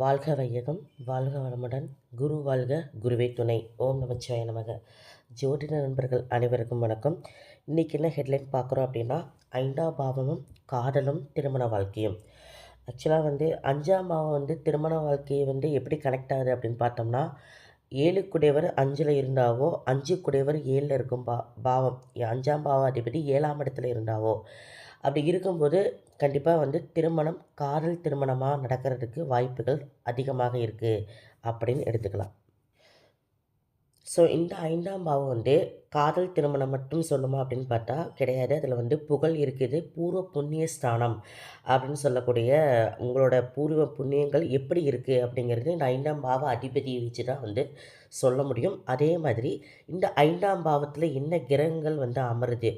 வாழ்க வையகம், வாழ்க வளமுடன், குரு வாழ்க, குருவே துணை. ஓம் நமச்சிவாய நமக. ஜோதிட நண்பர்கள் அனைவருக்கும் வணக்கம். இன்றைக்கி என்ன ஹெட்லைன் பார்க்குறோம் அப்படின்னா, 5ஆம் பாவமும் காதலும் திருமண வாழ்க்கையும். ஆக்சுவலாக 5ஆம் பாவம் திருமண வாழ்க்கையை எப்படி கனெக்ட் ஆகுது அப்படின்னு பார்த்தோம்னா, 7 குடையவர் 5ல் இருந்தாவோ, 5 குடையவர் 7ல் இருக்கும் பாவம் 5ஆம் பாவாதிபதி 7ஆம் இடத்துல இருந்தாவோ, அப்படி இருக்கும்போது கண்டிப்பாக திருமணம் காதல் திருமணமாக நடக்கிறதுக்கு வாய்ப்புகள் அதிகமாக இருக்குது அப்படின்னு எடுத்துக்கலாம். ஸோ இந்த 5ஆம் பாவம் காதல் திருமணம் மட்டும் சொல்லுமா அப்படின்னு பார்த்தா கிடையாது. அதில் புகழ் இருக்குது. பூர்வ புண்ணிய ஸ்தானம் அப்படின்னு சொல்லக்கூடிய உங்களோட பூர்வ புண்ணியங்கள் எப்படி இருக்குது அப்படிங்கிறது இந்த 5ஆம் பாவ அதிபதியை வச்சு தான் சொல்ல முடியும். அதே மாதிரி இந்த 5ஆம் பாவத்தில் என்ன கிரகங்கள் அமருது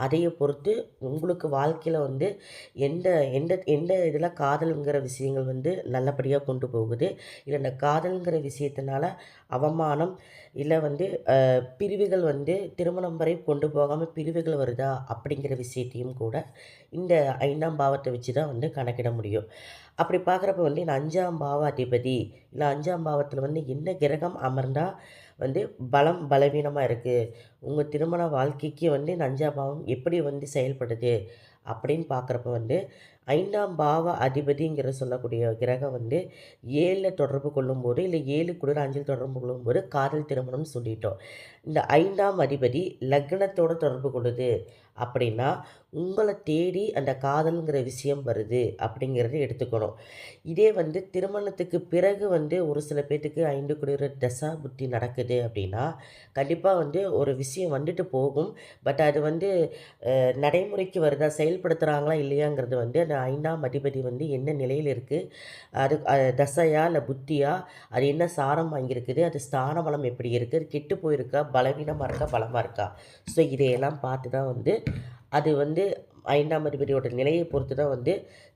அதையை பொறுத்து உங்களுக்கு வாழ்க்கையில் எந்த எந்த எந்த இதில் காதலுங்கிற விஷயங்கள் நல்லபடியாக கொண்டு போகுது, இல்லை இந்த காதலுங்கிற விஷயத்தினால அவமானம் இல்லை பிரிவுகள் திருமணம் வரை கொண்டு போகாமல் பிரிவுகள் வருதா அப்படிங்கிற விஷயத்தையும் கூட இந்த 5ஆம் பாவத்தை வச்சு தான் கணக்கிட முடியும். அப்படி பார்க்குறப்ப இந்த 5ஆம் பாவ அதிபதி இல்லை 5ஆம் பாவத்தில் என்ன கிரகம் அமர்ந்தால் பலம் பலவீனமாக இருக்குது, உங்கள் திருமண வாழ்க்கைக்கு இந்த 5ஆம் பாவம் எப்படி செயல்படுது அப்படின்னு பார்க்குறப்ப 5ஆம் பாவ அதிபதிங்கிற சொல்லக்கூடிய கிரகம் 7ல் தொடர்பு கொள்ளும்போது இல்லை 7 குளிர் 5ல் தொடர்பு கொள்ளும்போது காதல் திருமணம்னு சொல்லிட்டோம். இந்த 5ஆம் அதிபதி லக்னத்தோடு தொடர்பு கொள்ளுது அப்படின்னா உங்களை தேடி அந்த காதலுங்கிற விஷயம் வருது அப்படிங்கிறத எடுத்துக்கணும். இதே திருமணத்துக்கு பிறகு ஒரு சில பேர்த்துக்கு 5 குளிர் தசா புத்தி நடக்குது அப்படின்னா கண்டிப்பாக ஒரு விஷயம் வந்துட்டு போகும். பட் அது நடைமுறைக்கு வருதா, செயல்படுத்துகிறாங்களா இல்லையாங்கிறது அந்த 5ஆம் அதிபதி என்ன நிலையில் இருக்குது, அது தசையா இல்லை புத்தியா, அது என்ன சாரம் வாங்கியிருக்குது, அது ஸ்தான பலம் எப்படி இருக்குது, அது கெட்டு போயிருக்கா, பலவீனமாக இருக்கா, பலமாக இருக்கா. ஸோ இதையெல்லாம் பார்த்து தான் அது 5ஆம் அதிபதியோட நிலையை பொறுத்து தான்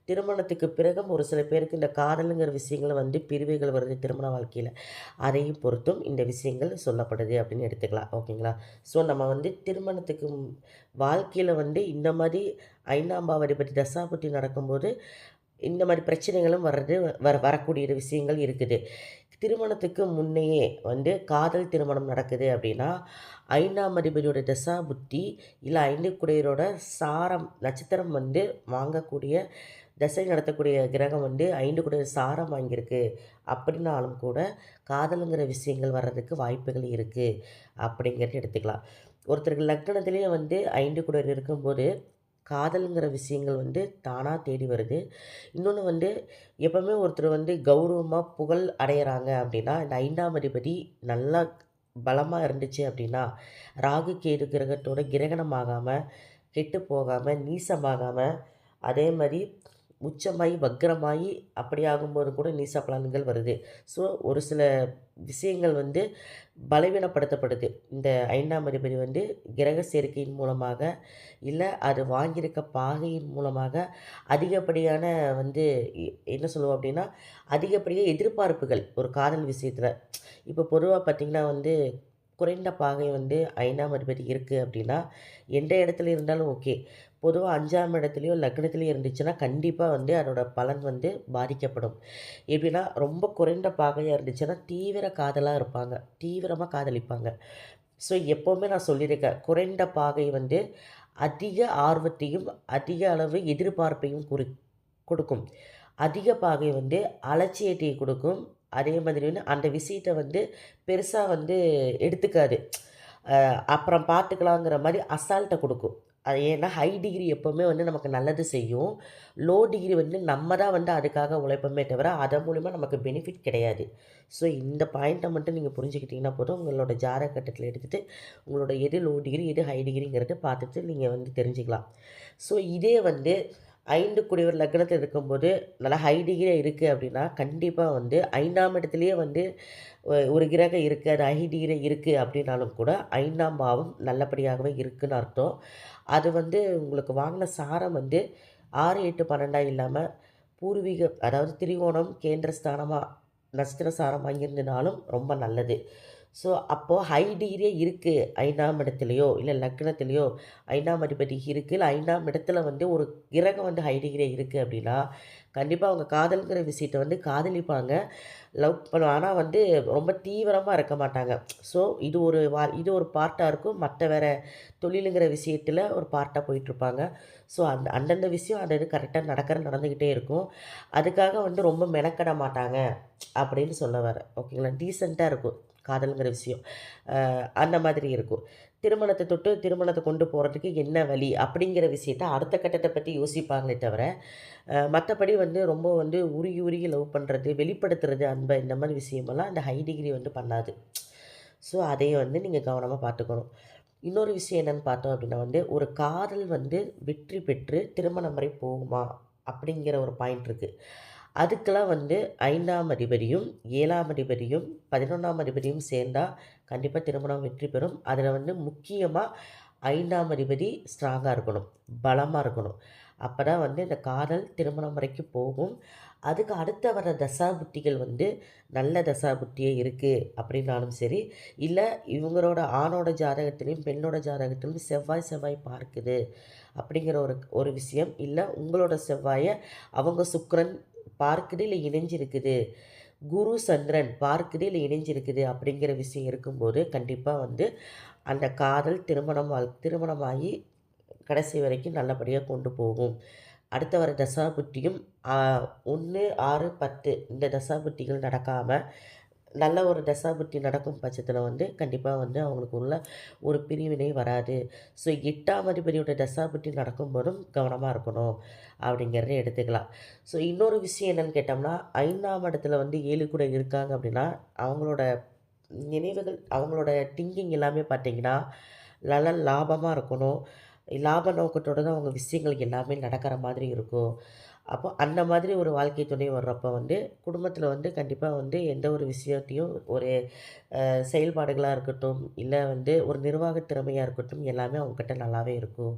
திருமணத்துக்கு பிறகும் ஒரு சில பேருக்கு இந்த காதலுங்கிற விஷயங்கள் பிரிவுகள் வருது திருமண வாழ்க்கையில். அதையும் பொறுத்தும் இந்த விஷயங்கள் சொல்லப்படுது அப்படின்னு எடுத்துக்கலாம். ஓகேங்களா. ஸோ நம்ம திருமணத்துக்கு வாழ்க்கையில் இந்த மாதிரி 5ஆம் பாவ அதிபதி தசாபுத்தி நடக்கும்போது இந்த மாதிரி பிரச்சனைகளும் வரக்கூடிய விஷயங்கள் இருக்குது. திருமணத்துக்கு முன்னையே காதல் திருமணம் நடக்குது அப்படின்னா 5ஆம் அதிபதியோட தசா புத்தி இல்லை 5 குடையரோட சாரம் நட்சத்திரம் வாங்கக்கூடிய தசை நடத்தக்கூடிய கிரகம் 5 குடையர் சாரம் வாங்கியிருக்கு அப்படின்னாலும் கூட காதலுங்கிற விஷயங்கள் வர்றதுக்கு வாய்ப்புகள் இருக்குது அப்படிங்கிறத எடுத்துக்கலாம். ஒருத்தருக்கு லக்னத்திலேயே 5 குடையர் இருக்கும்போது காதலுங்கிற விஷயங்கள் தானாக தேடி வருது. இன்னொன்று எப்போவுமே ஒருத்தர் கௌரவமாக புகழ் அடையிறாங்க அப்படின்னா இந்த 5ஆம் அதிபதி நல்லா பலமாக இருந்துச்சு அப்படின்னா ராகு கேது கிரகத்தோட கிரகணம் ஆகாமல் கெட்டு போகாமல் நீசமாகாமல் அதே மாதிரி உச்சமாகி வக்ரமாகி அப்படி ஆகும்போது கூட நீச பலன்கள் வருது. ஸோ ஒரு சில விஷயங்கள் பலவீனப்படுத்தப்படுது. இந்த 5ஆம் அதிபதி கிரக சேர்க்கையின் மூலமாக இல்லை அது வாங்கியிருக்க பாகையின் மூலமாக அதிகப்படியான என்ன சொல்லுவோம் அப்படின்னா அதிகப்படியாக எதிர்பார்ப்புகள் ஒரு காதல் விஷயத்தில். இப்போ பொதுவாக பார்த்திங்கன்னா குறைந்த பாகை 5ஆம் அதிபதி இருக்குது அப்படின்னா எந்த இடத்துல இருந்தாலும் ஓகே. பொதுவாக 5ஆம் இடத்துலையோ லக்னத்துலேயோ இருந்துச்சுன்னா கண்டிப்பாக அதோட பலன் பாதிக்கப்படும். எப்படின்னா ரொம்ப குறைந்த பாகையாக இருந்துச்சுன்னா தீவிர காதலாக இருப்பாங்க, தீவிரமாக காதலிப்பாங்க. ஸோ எப்போவுமே நான் சொல்லியிருக்கேன், குறைந்த பாகை அதிக ஆர்வத்தையும் அதிக அளவு எதிர்பார்ப்பையும் கொடுக்கும். அதிக பாகை அலட்சியத்தை கொடுக்கும். அதே மாதிரி அந்த விஷயத்தை பெருசாக எடுத்துக்காது. அப்புறம் பார்த்துக்கலாங்கிற மாதிரி அசால்ட்டை கொடுக்கும். அது ஏன்னா ஹை டிகிரி எப்போவுமே நமக்கு நல்லது செய்யும். லோ டிகிரி நம்ம தான் அதுக்காக உழைப்போமே தவிர அதன் மூலிமா நமக்கு பெனிஃபிட் கிடையாது. ஸோ இந்த பாயிண்ட்டை மட்டும் நீங்கள் புரிஞ்சுக்கிட்டிங்கன்னா போதும். உங்களோட ஜாதக கட்டத்தில் எடுத்துகிட்டு உங்களோட எது லோ டிகிரி எது ஹை டிகிரிங்கிறத பார்த்துட்டு நீங்கள் தெரிஞ்சுக்கலாம். ஸோ இதே 5 குடையவர் லக்னத்தில் இருக்கும்போது நல்லா ஹை டிகிரியாக இருக்குது அப்படின்னா கண்டிப்பாக 5ஆம் இடத்துலையே ஒரு கிரகம் இருக்குது, அது ஹை டிகிரியாக இருக்குது அப்படின்னாலும் கூட 5ஆம் பாவம் நல்லபடியாகவே இருக்குதுன்னு அர்த்தம். அது உங்களுக்கு வாங்கின சாரம் 6, 8, 12 இல்லாமல் பூர்வீக அதாவது திரிகோணம் கேந்திர ஸ்தானமாக நட்சத்திர சாரம் வாங்கியிருந்தனாலும் ரொம்ப நல்லது. ஸோ அப்போது ஹை டிகிரியே இருக்குது 5ஆம் இடத்துலையோ இல்லை லக்னத்துலேயோ 5ஆம் அதிபதி இருக்குது, இல்லை 5ஆம் இடத்துல ஒரு கிரகம் ஹை டிகிரியாக இருக்குது அப்படின்னா கண்டிப்பாக அவங்க காதல்ங்கிற விஷயத்த வந்து காதலிப்பாங்க, லவ் பண்ணுவாங்க. ஆனால் வந்து ரொம்ப தீவிரமாக இருக்க மாட்டாங்க. ஸோ இது ஒரு பார்ட்டாக இருக்கும். மற்ற வேறு தொழிலுங்கிற விஷயத்தில் ஒரு பார்ட்டாக போயிட்டுருப்பாங்க. ஸோ அந்தந்த விஷயம் அது கரெக்டாக நடந்துக்கிட்டே இருக்கும். அதுக்காக வந்து ரொம்ப மெனக்கட மாட்டாங்க அப்படின்னு சொல்ல வரேன். ஓகேங்களா? டீசென்ட்டாக இருக்கும் காதல்ங்கிற விஷயம். அந்த மாதிரி இருக்கும். திருமணத்தை கொண்டு போகிறதுக்கு என்ன வழி அப்படிங்கிற விஷயத்த அடுத்த கட்டத்தை பற்றி யோசிப்பாங்களே தவிர, மற்றபடி வந்து ரொம்ப வந்து உருகி உருகி லவ் பண்ணுறது, வெளிப்படுத்துறது அன்பை, இந்த மாதிரி விஷயமெல்லாம் அந்த ஹை டிகிரி வந்து பண்ணாது. ஸோ அதையும் வந்து நீங்கள் கவனமாக பார்த்துக்கணும். இன்னொரு விஷயம் என்னென்னு பார்த்தோம் அப்படின்னா வந்து, ஒரு காதல் வந்து வெற்றி பெற்று திருமணம் வரை போகுமா அப்படிங்கிற ஒரு பாயிண்ட் இருக்குது. அதுக்கெல்லாம் வந்து 5ஆம் அதிபதியும் 7ஆம் அதிபதியும் 11ஆம் அதிபதியும் சேர்ந்தா கண்டிப்பாக திருமணம் வெற்றி பெறும். அதில் வந்து முக்கியமாக 5ஆம் அதிபதி ஸ்ட்ராங்காக இருக்கணும், பலமாக இருக்கணும். அப்போ தான் வந்து இந்த காதல் திருமணம் வரைக்கும் போகும். அதுக்கு அடுத்த வர தசாபுத்திகள் வந்து நல்ல தசாபுத்தியே இருக்குது அப்படின்னாலும் சரி, இல்லை இவங்களோட ஆணோட ஜாதகத்திலையும் பெண்ணோட ஜாதகத்திலும் செவ்வாய் பார்க்குது அப்படிங்கிற ஒரு ஒரு விஷயம், இல்லை உங்களோட செவ்வாயை அவங்க சுக்கிரன் பார்க்குது இல்லை இணைஞ்சிருக்குது, குரு சந்திரன் பார்க்குது இல்லை இணைஞ்சிருக்குது அப்படிங்கிற விஷயம் இருக்கும்போது கண்டிப்பாக வந்து அந்த காதல் திருமணமாகி கடைசி வரைக்கும் நல்லபடியாக கொண்டு போகும். அடுத்த வர தசாபுத்தியும் 1, 6, 10 இந்த தசாபுத்திகள் நடக்காமல் நல்ல ஒரு தசாபுத்தி நடக்கும் பட்சத்தில் வந்து கண்டிப்பாக வந்து அவங்களுக்கு உள்ள ஒரு பிரிவினை வராது. ஸோ 8ஆம் அதிபதியோட தசாபுத்தி நடக்கும்போதும் கவனமாக இருக்கணும் அப்படிங்கிறத எடுத்துக்கலாம். ஸோ இன்னொரு விஷயம் என்னென்னு கேட்டோம்னா, 5ஆம் இடத்துல வந்து 7 கூட இருக்காங்க அப்படின்னா, அவங்களோட நினைவுகள், அவங்களோட திங்கிங் எல்லாமே பார்த்திங்கன்னா நல்ல லாபமாக இருக்கணும். லாப நோக்கத்தோட தான் அவங்க விஷயங்கள் எல்லாமே நடக்கிற மாதிரி இருக்கும். அப்போ அந்த மாதிரி ஒரு வாழ்க்கை துணை வர்றப்போ வந்து குடும்பத்தில் வந்து கண்டிப்பாக வந்து எந்த ஒரு விஷயத்தையும் ஒரு செயல்பாடுகளாக இருக்கட்டும், இல்லை வந்து ஒரு நிர்வாக திறமையாக இருக்கட்டும், எல்லாமே அவங்கக்கிட்ட நல்லாவே இருக்கும்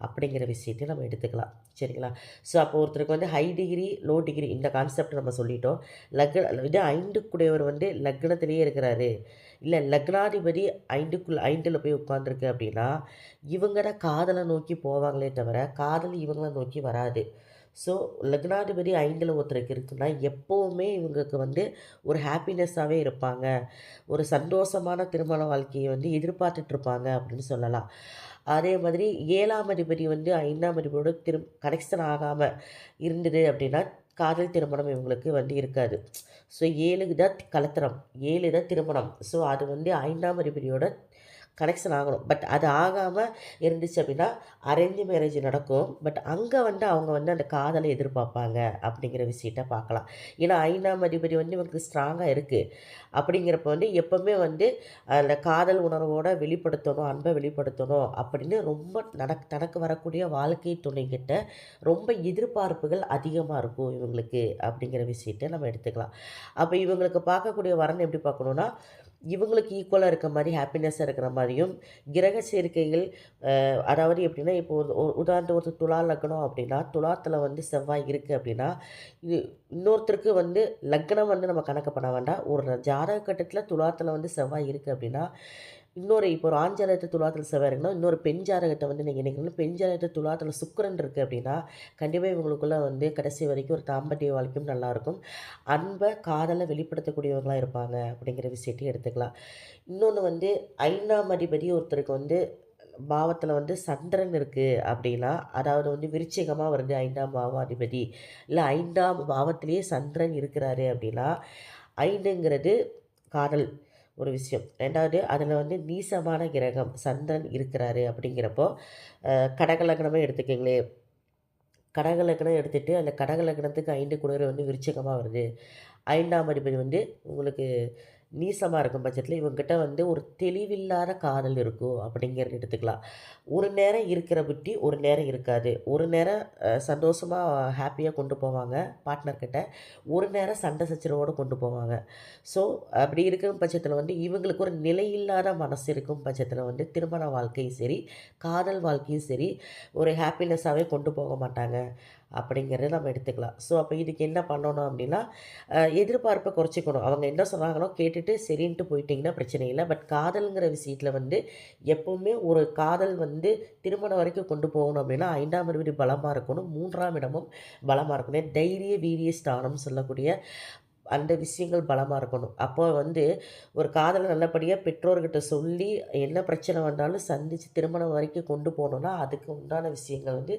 அப்படிங்கிற விஷயத்தையும் நம்ம எடுத்துக்கலாம். சரிங்களா? ஸோ அப்போ ஒருத்தருக்கு வந்து ஹை டிகிரி, லோ டிகிரி இந்த கான்செப்ட் நம்ம சொல்லிட்டோம். இது 5க்குடையவர் வந்து லக்னத்திலேயே இருக்கிறாரு, இல்லை லக்னாதிபதி 5ல் போய் உட்காந்துருக்கு அப்படின்னா, இவங்க தான் காதலை நோக்கி போவாங்களே தவிர காதல் இவங்களை நோக்கி வராது. ஸோ லக்னாதிபதி 5ல் ஒருத்தருக்கு இருக்குன்னா எப்போவுமே இவங்களுக்கு வந்து ஒரு ஹாப்பினஸ்ஸாகவே இருப்பாங்க, ஒரு சந்தோஷமான திருமண வாழ்க்கையை வந்து எதிர்பார்த்துட்ருப்பாங்க அப்படின்னு சொல்லலாம். அதே மாதிரி 7ஆம் அதிபதி வந்து 5ஆம் அதிபதியோட கனெக்ஷன் ஆகாமல் இருந்தது அப்படின்னா காதல் திருமணம் இவங்களுக்கு வந்து இருக்காது. ஸோ 7 தான் கலத்திரம், 7 தான் திருமணம். ஸோ அது வந்து 5ஆம் அதிபதியோட கனெக்ஷன் ஆகணும். பட் அது ஆகாமல் இருந்துச்சு அப்படின்னா அரேஞ்ச் மேரேஜ் நடக்கும். பட் அங்கே வந்து அவங்க வந்து அந்த காதலை எதிர்பார்ப்பாங்க அப்படிங்கிற விஷயத்த பார்க்கலாம். ஏன்னா 5ஆம் அதிபதி வந்து இவங்களுக்கு ஸ்ட்ராங்காக இருக்குது. அப்படிங்கிறப்ப வந்து எப்போவுமே வந்து அந்த காதல் உணர்வோடு வெளிப்படுத்தணும், அன்பை வெளிப்படுத்தணும் அப்படின்னு ரொம்ப தனக்கு வரக்கூடிய வாழ்க்கை துணைக்கிட்ட ரொம்ப எதிர்பார்ப்புகள் அதிகமாக இருக்கும் இவங்களுக்கு அப்படிங்கிற விஷயத்த நம்ம எடுத்துக்கலாம். அப்போ இவங்களுக்கு பார்க்கக்கூடிய வரன் எப்படி பார்க்கணுன்னா, இவங்களுக்கு ஈக்குவலாக இருக்க மாதிரி ஹாப்பினஸ்ஸாக இருக்கிற மாதிரியும் கிரக சேர்க்கைகள், அதாவது எப்படின்னா இப்போ உதாரணத்துக்கு ஒரு துலா லக்னம் அப்படின்னா, துலாத்தில் வந்து செவ்வாய் இருக்குது அப்படின்னா, இது இன்னொருத்தருக்கு வந்து லக்னம் வந்து நம்ம கணக்கு பண்ண வேண்டாம். ஒரு ஜாதக கட்டத்தில் துலாத்தில் வந்து செவ்வாய் இருக்குது அப்படின்னா, இப்போ ஒரு ஆண் ஜாதகத்தை துலாத்தில் செவ்வாய் இருக்குன்னா, இன்னொரு பெண் ஜாதகத்தை வந்து நீங்கள் நினைக்கணும். பெண் ஜாதகத்தை துலாத்தில் சுக்கிரன் இருக்குது அப்படின்னா, கண்டிப்பாக இவங்களுக்குள்ள வந்து கடைசி வரைக்கும் ஒரு தாம்பத்திய வாழ்க்கையும் நல்லாயிருக்கும். அன்பை, காதலை வெளிப்படுத்தக்கூடியவங்களாக இருப்பாங்க அப்படிங்கிற விஷயத்தையும் எடுத்துக்கலாம். இன்னொன்று வந்து 5ஆம் அதிபதி ஒருத்தருக்கு வந்து பாவத்தில் வந்து சந்திரன் இருக்குது அப்படின்னா, அதாவது வந்து விருச்சிகமாக வருது 5ஆம் பாவாதிபதி, இல்லை 5ஆம் பாவத்திலேயே சந்திரன் இருக்கிறாரு அப்படின்னா, 5ங்கிறது காதல் ஒரு விஷயம். 2வது அதில் வந்து நீசமான கிரகம் சந்திரன் இருக்கிறாரு அப்படிங்கிறப்போ, கடக லக்னமே எடுத்துக்கங்களேன். கடக லக்னம் எடுத்துகிட்டு அந்த கடக லக்னத்துக்கு 5 குடையவர் வந்து விருச்சிகமாக வருது. 5ஆம் அதிபதி வந்து உங்களுக்கு நீசமாக இருக்கும் பட்சத்தில் இவங்ககிட்ட வந்து ஒரு தெளிவில்லாத காதல் இருக்கும் அப்படிங்கிறத எடுத்துக்கலாம். ஒரு நேரம் இருக்கிற புத்தி, ஒரு நேரம் இருக்காது. ஒரு நேரம் சந்தோஷமாக ஹாப்பியாக கொண்டு போவாங்க பார்ட்னர்கிட்ட, ஒரு நேரம் சண்டை சச்சரவோடு கொண்டு போவாங்க. ஸோ அப்படி இருக்கிற பட்சத்தில் வந்து இவங்களுக்கு ஒரு நிலையில்லாத மனசு இருக்கும் பட்சத்தில் வந்து திருமண வாழ்க்கையும் சரி, காதல் வாழ்க்கையும் சரி ஒரு ஹாப்பினஸ்ஸாகவே கொண்டு போக மாட்டாங்க அப்படிங்கிறத நம்ம எடுத்துக்கலாம். ஸோ அப்போ இதுக்கு என்ன பண்ணணும் அப்படின்னா, எதிர்பார்ப்பை குறைச்சிக்கணும். அவங்க என்ன சொன்னாங்களோ கேட்டுட்டு சரின்ட்டு போயிட்டீங்கன்னா பிரச்சனை இல்ல. பட் காதல்ங்கிற விஷயத்தில வந்து எப்பவுமே ஒரு காதல் வந்து திருமணம் வரைக்கும் கொண்டு போகணும் அப்படின்னா 5ஆம் அதிபதி பலமா இருக்கணும். 3ஆம் இடமும் பலமா இருக்கணும். தைரிய, வீரிய ஸ்தானம்னு சொல்லக்கூடிய அந்த விஷயங்கள் பலமா இருக்கணும். அப்போ வந்து ஒரு காதல நல்லபடியா பெற்றோர்கிட்ட சொல்லி, என்ன பிரச்சனை வந்தாலும் சந்திச்சு திருமணம் வரைக்கும் கொண்டு போணும்னா, அதுக்கு உண்டான விஷயங்கள் வந்து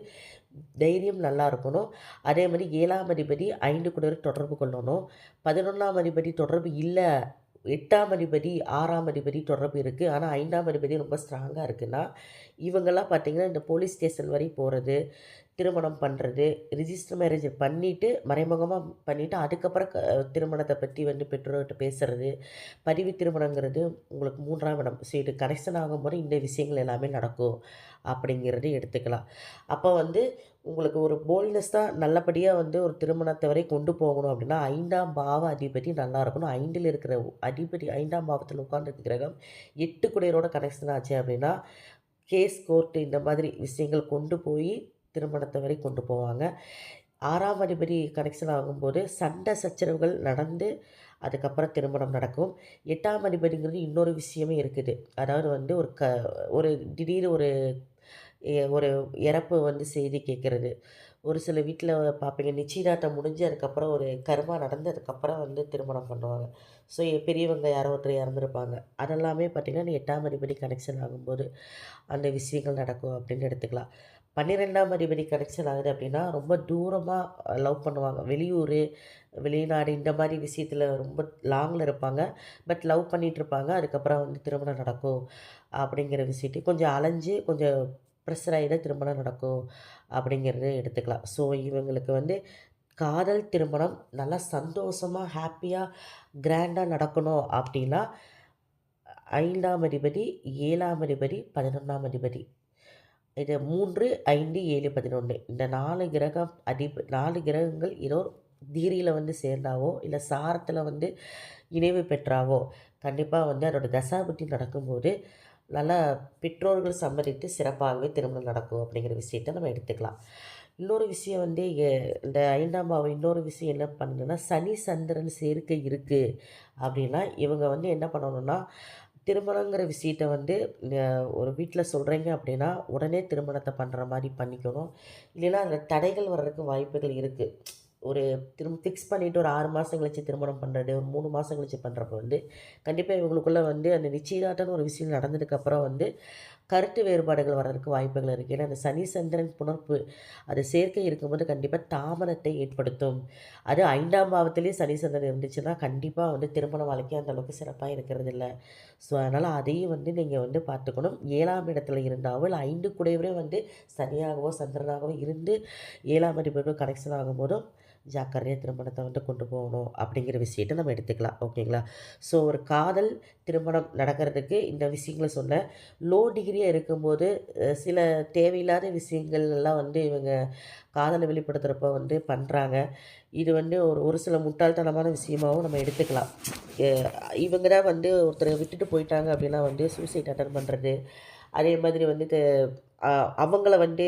தைரியம் நல்லா இருக்கணும். அதேமாரி 7ஆம் அதிபதி 5 கூட தொடர்பு கொள்ளணும். 11ஆம் அதிபதி தொடர்பு இல்ல. 8ஆம் அதிபதி, 6ஆம் அதிபதி தொடர்பு இருக்கு. ஆனா 5ஆம் அதிபதி ரொம்ப ஸ்ட்ராங்கா இருக்குன்னா, இவங்கலாம் பார்த்தீங்கன்னா, இந்த போலீஸ் ஸ்டேஷன் வரை போறது, திருமணம் பண்ணுறது, ரிஜிஸ்டர் மேரேஜ் பண்ணிட்டு, மறைமுகமா பண்ணிட்டு, அதுக்கப்புறம் திருமணத்த பத்தி வந்து பெற்றோர்கிட்ட பேசுறது. பதிவு திருமணங்கிறது உங்களுக்கு 3ஆம் இடம். ஸோ இது கனெக்ஷன் ஆகும்போது இந்த விஷயங்கள் எல்லாமே நடக்கும், அப்படிங்கிறது எடுத்துக்கலாம். அப்போ வந்து உங்களுக்கு ஒரு போல்ட்னஸ் தான் நல்லபடியா வந்து ஒரு திருமணத்த வரை கொண்டு போகணும் அப்படின்னா, 5ஆம் பாவ அதிபதி நல்லா இருக்கணும். 5ல் இருக்கிற அதிபதி 5ஆம் பாவத்தில உட்கார்ந்திருக்க கிரகம் 8 குடையரோட கனெக்ஷன் ஆச்சு அப்படின்னா, கேஸ், கோர்ட் இந்த மாதிரி விஷயங்கள் கொண்டு போய் திருமணத்த வரை கொண்டு போவாங்க. 6ஆம் அதிபதி கனெக்ஷன் ஆகும்போது சண்டை சச்சரவுகள் நடந்து, அதுக்கப்புறம் திருமணம் நடக்கும். 8ஆம் அதிபதிங்கிறது இன்னொரு விஷயமே இருக்குது. அதாவது வந்து ஒரு திடீர் ஒரு இறப்பு வந்து செய்தி கேட்கறது. ஒரு சில வீட்ல பார்ப்பீங்க நிச்சயதார்த்தம் முடிஞ்சு அதுக்கப்புறம் ஒரு கர்மா நடந்ததுக்கப்புறம் வந்து திருமணம் பண்ணுவாங்க. ஸோ பெரியவங்க யாரோ ஒருத்தர் இறந்துருப்பாங்க. அதெல்லாமே பார்த்தீங்கன்னா, 8ஆம் அதிபதி கனெக்ஷன் ஆகும்போது அந்த விஷயங்கள் நடக்கும் அப்படின்னு எடுத்துக்கலாம். 12ஆம் அதிபதி கனெக்ஷன் ஆகுது அப்படின்னா, ரொம்ப தூரமா லவ் பண்ணுவாங்க. வெளியூரு, வெளிநாடு இந்த மாரி விஷயத்துல ரொம்ப லாங்ல இருப்பாங்க. பட் லவ் பண்ணிட்டுருப்பாங்க. அதுக்கப்புறம் வந்து திருமணம் நடக்கும் அப்படிங்கிற விஷயத்தையும் கொஞ்சம் அலைஞ்சு, கொஞ்சம் ப்ரெஷர் ஆகி தான் திருமணம் நடக்கும் அப்படிங்கிறத எடுத்துக்கலாம். ஸோ இவங்களுக்கு வந்து காதல் திருமணம் நல்லா சந்தோஷமா, ஹேப்பியா, கிராண்டா நடக்கணும் அப்படின்னா, 5ஆம் அதிபதி, 7ஆம் அதிபதி, 11ஆம் அதிபதி. இது 3, 5, 7, 11 இந்த 4 கிரகங்கள் ஏதோ தீரியில வந்து சேர்ந்தாவோ, இல்ல சாரத்தில வந்து இணைவு பெற்றாவோ, கண்டிப்பா வந்து அதோட தசாபுத்தி நடக்கும்போது, நல்லா பெற்றோர்கள் சம்மதித்து சிறப்பாகவே திருமணம் நடக்கும் அப்படிங்கிற விஷயத்த நம்ம எடுத்துக்கலாம். இன்னொரு விஷயம் வந்து இந்த 5ஆம் பாவம் இன்னொரு விஷயம் என்ன பண்ணுதுன்னா, சனி, சந்திரன் சேர்க்கை இருக்கு அப்படின்னா, இவங்க வந்து என்ன பண்ணணும்னா, திருமணங்கிற விஷயத்த வந்து ஒரு வீட்ல சொல்கிறீங்க அப்படின்னா, உடனே திருமணத்த பண்ற மாரி பண்ணிக்கணும். இல்லைன்னா அதில தடைகள் வர்றதுக்கு வாய்ப்புகள் இருக்கு. ஒரு ஃபிக்ஸ் பண்ணிவிட்டு ஒரு 6 மாதம் கழிச்சு திருமணம் பண்ணுறது, ஒரு 3 மாதம் கழிச்சு பண்ணுறப்ப வந்து, கண்டிப்பா இவங்களுக்குள்ள வந்து அந்த நிச்சயதார்த்தம்னு ஒரு விஷயம் நடந்ததுக்கப்புறம் வந்து, கருத்து வேறுபாடுகள் வர்றதுக்கு வாய்ப்புகள் இருக்குது. ஏன்னா, அந்த சனி, சந்திரன் புணர்ப்பு அது சேர்க்கை இருக்கும்போது கண்டிப்பா தாமதத்தை ஏற்படுத்தும். அது 5ஆம் பாவத்திலேயே சனி, சந்திரன் இருந்துச்சுன்னா, கண்டிப்பா வந்து திருமண வாழ்க்கை அந்த அளவுக்கு சிறப்பா இருக்கிறதில்ல. ஸோ, அதனால அதையும் வந்து நீங்க வந்து பார்த்துக்கணும். 7ஆம் இடத்துல இருந்தாவோ, இல்ல 5 கூடவே வந்து சனியாகவோ, சந்திரனாகவோ இருந்து 7ஆம் அதிபதியோட கனெக்ஷன் ஆகும்போதும் ஜாக்கிரதையா திருமணத்த வந்து கொண்டு போகணும் அப்படிங்கிற விஷயத்த நம்ம எடுத்துக்கலாம். ஓகேங்களா? ஸோ ஒரு காதல் திருமணம் நடக்கிறதுக்கு இந்த விஷயங்கள சொன்னேன். லோ டிகிரியா இருக்கும்போது சில தேவையில்லாத விஷயங்கள் எல்லாம் வந்து இவங்க காதல வெளிப்படுத்துறப்ப வந்து பண்றாங்க. இது வந்து ஒரு ஒரு சில முட்டாள்தனமான விஷயமாவும் நம்ம எடுத்துக்கலாம். எ இவங்க தான் வந்து ஒருத்தர விட்டுட்டு போயிட்டாங்க அப்படின்னா வந்து சூசைட் அட்டெண்ட் பண்றது. அதே மாதிரி வந்துட்டு அ அவங்கள வந்து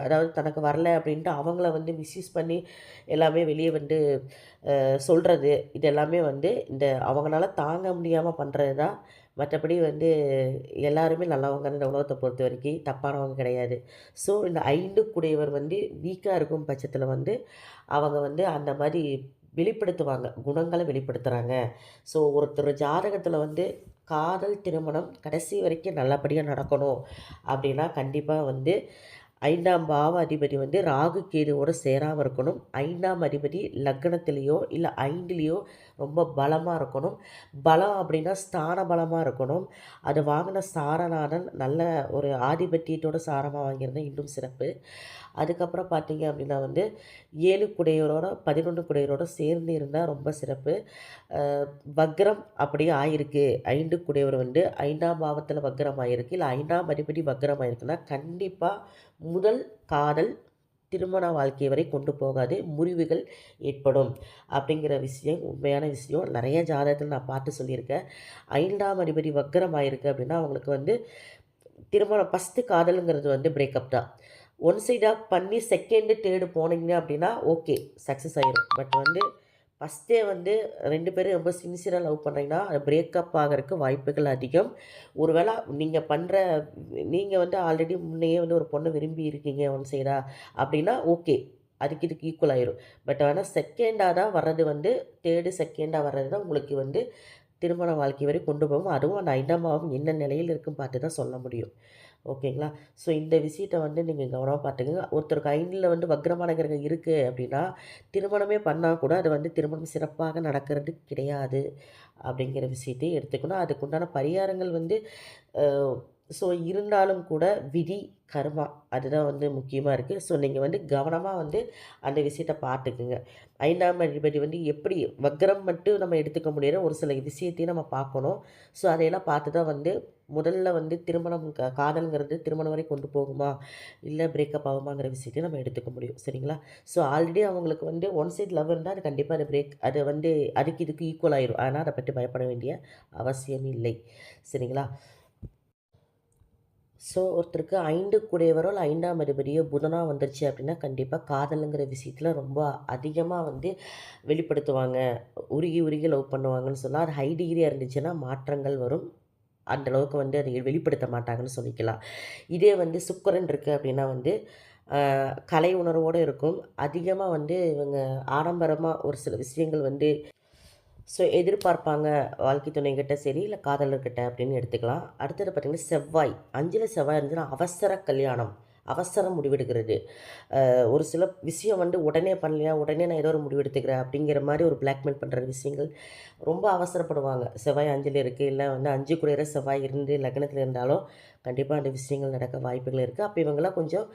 அதாவது தனக்கு வரல அப்படின்ட்டு அவங்கள வந்து மிஸ்யூஸ் பண்ணி எல்லாமே வெளிய வந்து சொல்றது. இது எல்லாமே வந்து இந்த அவங்கனால தாங்க முடியாம பண்றது தான். மற்றபடி வந்து எல்லாருமே நல்லவங்கன்னு இந்த உலகத்த பொறுத்தவரைக்கும் தப்பானவங்க கிடையாது. ஸோ இந்த 5 கூடையவர் வந்து வீக்கா இருக்கும் பட்சத்தில வந்து அவங்க வந்து அந்த மாரி வெளிப்படுத்துவாங்க. குணங்கள வெளிப்படுத்துறாங்க. ஸோ ஒருத்தர் ஜாதகத்தில வந்து காதல், திருமணம் கடைசி வரைக்கும் நல்லபடியா நடக்கணும் அப்படின்னா, கண்டிப்பா வந்து 5ஆம் பாவ அதிபதி வந்து ராகு, கேதுவோட சேராம இருக்கணும். 5ஆம் அதிபதி லக்னத்திலயோ, இல்ல 5லயோ ரொம்ப பலமா இருக்கணும். பலம் அப்படின்னா ஸ்தான பலமா இருக்கணும். அது வாங்கின சாரநாதன் நல்ல ஒரு ஆதிபத்தியத்தோட சாரமா வாங்கியிருந்தா இன்னும் சிறப்பு. அதுக்கப்புறம் பார்த்தீங்க அப்படின்னா வந்து 7 குடையவரோட 11 குடையவரோட சேர்ந்து இருந்தா ரொம்ப சிறப்பு. அ வக்ரம் அப்படியே ஆயிருக்கு. 5 குடையவர் வந்து 5ஆம் பாவத்தில வக்ரம் ஆயிருக்கு. இல்ல 5ஆம் அதிபதி வக்ரம் ஆயிருக்குன்னா, கண்டிப்பா முதல் காதல் திருமண வாழ்க்கை வரை கொண்டு போகாது. முறிவுகள் ஏற்படும். அப்படிங்கிற விஷயம் உண்மையான விஷயம். நெறைய ஜாதகத்தில நான் பார்த்து சொல்லியிருக்கேன். 5ஆம் அதிபதி வக்ரம் ஆயிருக்கு அப்படின்னா, அவங்களுக்கு வந்து திருமணம் ஃபர்ஸ்ட்டு காதலுங்கிறது வந்து பிரேக்கப் தான். ஒன் சைடாக பண்ணி செகண்டு, தேர்டு போனீங்க அப்படின்னா ஓகே சக்ஸஸ் ஆயிரும். பட் வந்து ஃபஸ்ட்டே வந்து 2 பேரும் ரொம்ப சின்சியராக லவ் பண்ணுறீங்கன்னா, பிரேக்கப் ஆகறதுக்கு வாய்ப்புகள் அதிகம். ஒரு வேள நீங்கள் வந்து ஆல்ரெடி முன்னையே வந்து ஒரு பொண்ண விரும்பி இருக்கீங்க ஒன் சைடா அப்படின்னா ஓகே. அதுக்கு இதுக்கு ஈக்குவல் ஆயிரும். பட் ஆனா செகண்டா தான் வர்றது வந்து 3, செகண்டா வர்றது தான் உங்களுக்கு வந்து திருமண வாழ்க்கை வரை கொண்டு போகும். அதுவும் அந்த 5ஆம் பாவம் என்ன நிலையில இருக்குன்னு பார்த்து தான் சொல்ல முடியும். ஓகேங்களா? ஸோ இந்த விஷயத்த வந்து நீங்க கவனமா பார்த்துக்கங்க. ஒருத்தருக்கு 5ல வந்து வக்ரமான கிரகம் இருக்கு அப்படின்னா, திருமணமே பண்ணா கூட அது வந்து திருமணம் சிறப்பாக நடக்கிறது கிடையாது. அப்படிங்கிற விஷயத்தையும் எடுத்துக்கணும். அதுக்குண்டான பரிகாரங்கள் வந்து அ ஸோ இருந்தாலும் கூட விதி, கர்மா அதுதான் வந்து முக்கியமா இருக்கு. ஸோ நீங்க வந்து கவனமா வந்து அந்த விஷயத்த பார்த்துக்குங்க. 5ஆம் அதிபதி வந்து எப்படி வக்ரம் மட்டும் நம்ம எடுத்துக்க முடியாது. ஒரு சில விஷயத்தையும் நம்ம பார்க்கணும். ஸோ அதையெல்லாம் பார்த்து தான் வந்து முதல்ல வந்து திருமணம் காதல்ங்கிறது திருமணம் வரை கொண்டு போகுமா? இல்ல பிரேக்கப் ஆகுமாங்கிற விஷயத்தையும் நம்ம எடுத்துக்க முடியும். சரிங்களா? ஸோ ஆல்ரெடி அவங்களுக்கு வந்து ஒன் சைட் லவ் இருந்தா அது கண்டிப்பா அது வந்து அதுக்கு இதுக்கு ஈக்குவல் ஆயிரும். ஆனா அத பத்தி பயப்பட வேண்டிய அவசியம் இல்லை. சரிங்களா? ஸோ ஒருத்தருக்கு 5 கூடியவரோ இல்ல 5ஆம் அதிபதியோ புதனா வந்துருச்சு அப்படின்னா, கண்டிப்பா காதலுங்கிற விஷயத்துல ரொம்ப அதிகமா வந்து வெளிப்படுத்துவாங்க. உருகி உருகி லவ் பண்ணுவாங்கன்னு சொல்லலாம். அது ஹை டிகிரியா இருந்துச்சுன்னா மாற்றங்கள் வரும். அந்த அளவுக்கு வந்து அதை வெளிப்படுத்த மாட்டாங்கன்னு சொல்லிக்கலாம். இதே வந்து சுக்கிரன் இருக்கு அப்படின்னா வந்து, கலை உணர்வோட இருக்கும். அதிகமா வந்து இவங்க ஆடம்பரமா ஒரு சில விஷயங்கள் வந்து ஸோ எதிர்பார்ப்பாங்க வாழ்க்கை துணைக்கிட்ட சரி, இல்ல காதலர்கிட்ட அப்படின்னு எடுத்துக்கலாம். அடுத்தது பார்த்தீங்கன்னா செவ்வாய். 5ல செவ்வாய் இருந்துச்சுன்னா அவசர கல்யாணம். அவசர முடிவெடுக்கிறது. ஒரு சில விஷயம் வந்து உடனே பண்ணலையா, உடனே நான் ஏதோ ஒரு முடிவு எடுத்துக்கிறேன் அப்படிங்கிற மாரி ஒரு பிளாக்மெயில் பண்ற விஷயங்கள் ரொம்ப அவசரப்படுவாங்க. செவ்வாய் 5ல இருக்கு, இல்ல வந்து 5 கூடியற செவ்வாய் இருந்து லக்னத்தில இருந்தாலோ, கண்டிப்பா அந்த விஷயங்கள் நடக்க வாய்ப்புகள் இருக்கு. அப்ப இவங்கலாம் கொஞ்சம்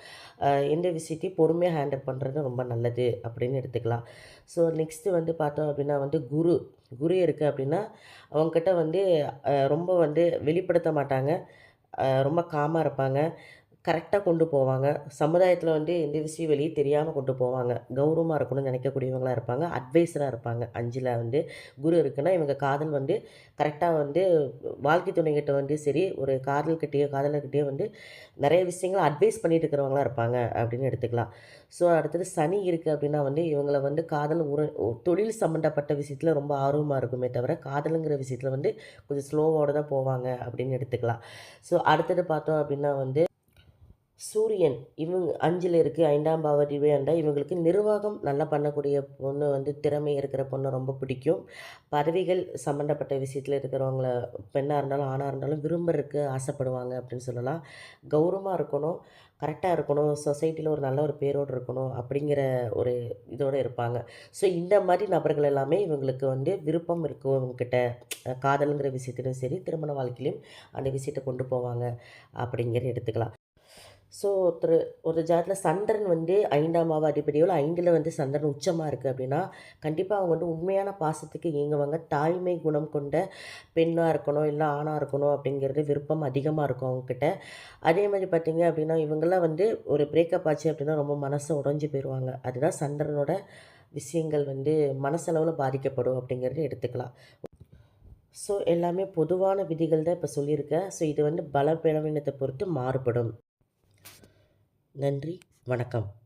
எந்த விஷயத்தையும் பொறுமையா ஹேண்டில் பண்றது ரொம்ப நல்லது அப்படின்னு எடுத்துக்கலாம். ஸோ நெக்ஸ்ட்டு வந்து பார்த்தோம் அப்படின்னா வந்து குரு இருக்கு அப்படின்னா, அவங்ககிட்ட வந்து ரொம்ப வந்து வெளிப்படுத்த மாட்டாங்க. ரொம்ப காமா இருப்பாங்க. கரெக்ட்டா கொண்டு போவாங்க. சமுதாயத்தில வந்து எந்த விஷயம் வெளிய தெரியாம கொண்டு போவாங்க. கௌரவமா இருக்கணும்னு நினைக்கக்கூடியவங்களா இருப்பாங்க. அட்வைஸரா இருப்பாங்க. 5ல வந்து குரு இருக்குன்னா, இவங்க காதல் வந்து கரெக்ட்டா வந்து வாழ்க்கை துணைகிட்ட வந்து சரி, ஒரு காதலர்கிட்டயோ வந்து நெறைய விஷயங்கள அட்வைஸ் பண்ணிட்டு இருக்கிறவங்களா இருப்பாங்க அப்படின்னு எடுத்துக்கலாம். ஸோ அடுத்தது சனி இருக்கு அப்படின்னா வந்து, இவங்கள வந்து தொழில் சம்மந்தப்பட்ட விஷயத்தில ரொம்ப ஆர்வமா இருக்குமே தவிர, காதலுங்கிற விஷயத்தில வந்து கொஞ்சம் ஸ்லோவோட தான் போவாங்க அப்படின்னு எடுத்துக்கலாம். ஸோ அடுத்தது பார்த்தோம் அப்படின்னா வந்து சூரியன் 5ல இருக்கு. 5ஆம் பாவதிபதி இருந்தா இவங்களுக்கு நிர்வாகம் நல்லா பண்ணக்கூடிய பொண்ணு வந்து திறமை இருக்கிற பொண்ண ரொம்ப பிடிக்கும். பதவிகள் சம்மந்தப்பட்ட விஷயத்துல இருக்கிறவங்கள பெண்ணா இருந்தாலும், ஆணா இருந்தாலும் விரும்புறக்கு ஆசைப்படுவாங்க அப்படின்னு சொல்லலாம். கௌரவமா இருக்கணும், கரெக்ட்டா இருக்கணும், சொசைட்டில ஒரு நல்ல ஒரு பேரோட இருக்கணும் அப்படிங்கிற ஒரு இதோட இருப்பாங்க. ஸோ இந்த மாரி நபர்கள் எல்லாமே இவங்களுக்கு வந்து விருப்பம் இருக்கும் இவங்ககிட்ட. காதல்ங்கிற விஷயத்திலும் சரி, திருமண வாழ்க்கையிலும் அந்த விஷயத்த கொண்டு போவாங்க அப்படிங்கிறத எடுத்துக்கலாம். ஸோ ஒரு ஜாதகத்தில சந்திரன் வந்து 5ஆம் பாவ அதிபதியோட 5ல வந்து சந்திரன் உச்சமா இருக்கு அப்படின்னா, கண்டிப்பா அவங்க வந்து உண்மையான பாசத்துக்கு ஏங்குவாங்க. தாய்மை குணம் கொண்ட பெண்ணா இருக்கணும், இல்ல ஆணா இருக்கணும் அப்படிங்கிறது விருப்பம் அதிகமா இருக்கும் அவங்ககிட்ட. அதே மாரி பார்த்தீங்க அப்படின்னா, இவங்கலாம் வந்து ஒரு பிரேக்கப் ஆச்சு அப்படின்னா ரொம்ப மனசு உடைஞ்சு போயிருவாங்க. அதுதான் சந்திரனோட விஷயங்கள் வந்து மனசளவுல பாதிக்கப்படும் அப்படிங்கிறத எடுத்துக்கலாம். ஸோ எல்லாமே பொதுவான விதிகள் தான் இப்ப சொல்லியிருக்கேன். ஸோ இது வந்து பலவீனத்த பொறுத்து மாறுபடும். நன்றி, வணக்கம்.